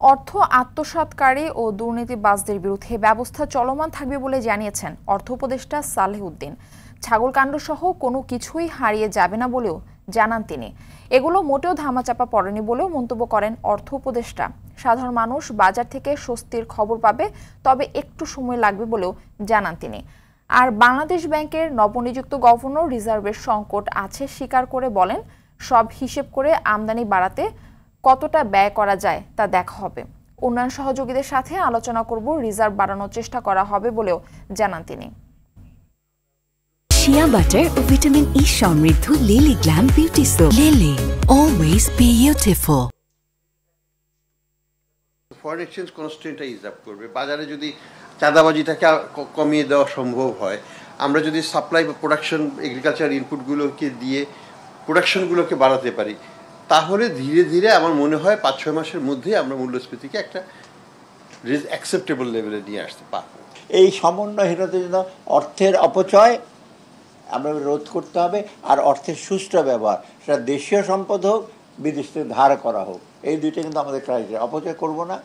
অর্থ আত্মসাৎকারী ও দুর্নীতিবাজদের বিরুদ্ধে ব্যবস্থা চলমান থাকবে বলে জানিয়েছেন অর্থ উপদেষ্টা সালেহ উদ্দিন। ছাগলকাণ্ড সহ কোনো কিছুই হারিয়ে যাবে না বলেও জানান তিনি। এগুলো মোটেও ধামাচাপা পড়েনি বলেও মন্তব্য করেন অর্থ উপদেষ্টা। সাধারণ মানুষ বাজার থেকে স্বস্তির খবর পাবে, তবে একটু সময় লাগবে বলেও জানান তিনি। আর বাংলাদেশ ব্যাংকের নবনিযুক্ত গভর্নর রিজার্ভের সংকট আছে স্বীকার করে বলেন, সব হিসেব করে আমদানি বাড়াতে কতটা ব্যয় করা যায় তা দেখা হবে। উন্নয়ন সহযোগীদের সাথে আলোচনা করব, রিজার্ভ বাড়ানোর চেষ্টা করা হবে বলেও জানান তিনি। শিয়া বাটার ও ভিটামিন ই সমৃদ্ধ Lily glam beauty soap. Lily, always beautiful. Foreign exchange কনস্ট্রেন্টটা ইজ আপ করবে। বাজারে যদি চাঁদাবাজিটাকে কমিয়ে দেওয়া সম্ভব হয়, আমরা যদি সাপ্লাই বা প্রোডাকশন এগ্রিকালচার ইনপুটগুলোকে দিয়ে প্রোডাকশনগুলোকে বাড়াতে পারি, তাহলে ধীরে ধীরে আমার মনে হয় ৫-৬ মাসের মধ্যেই আমরা মূল্যস্ফীতিকে একটা অ্যাকসেপ্টেবল লেভেলে নিয়ে আসতে পারব। এই সমন্বয়হীনতার জন্য অর্থের অপচয় আমরা রোধ করতে হবে, আর অর্থের সুষ্ঠু ব্যবহার, সেটা দেশীয় সম্পদ হোক, বিদেশ থেকে ধার করা হোক, এই দুইটা কিন্তু আমাদের ক্রাইটেরিয়া। অপচয় করব না।